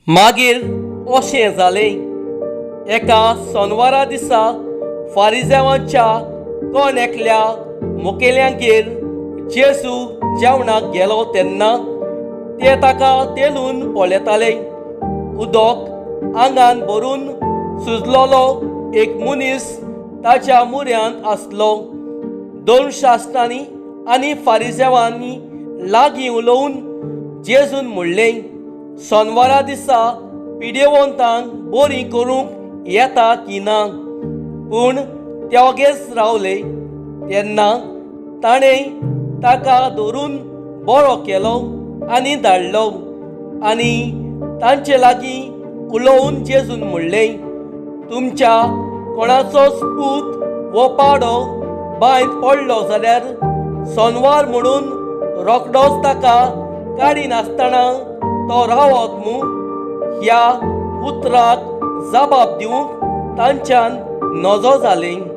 मागीर अशें जालें, एका सोनवारा दिसा फारिसेवांच्या कोण एकल्या मुखेल्यांगेर जेजू जेवणाक गेलो तेन्ना ते ताका तेलून पळयताले. उदक आंगान भरून सुजलोलो एक मनीस ताच्या मुऱ्यांत आसलो. दोन शास्त्रांनी आनी फारिसेवांनी लागीं उलोवन जेजून म्हणलें, सोनवारा दिसा पिडेवंतांक बरी करूंक येता की ना. पूण ते ओगेच रावले. तेन्ना ताणें ताका धरून बरो केलो आनी धाडलो. आनी तांचे लागीं उलोवन जेजून म्हणलें, तुमच्या कोणाचोच पूत वो पाडो बांयत पडलो जाल्यार सोनवार म्हणून रोखडोच ताका काडी नासतना तो रावत मूं. ह्या उतराक जबाब दिवंक तांच्यान नजो जालें.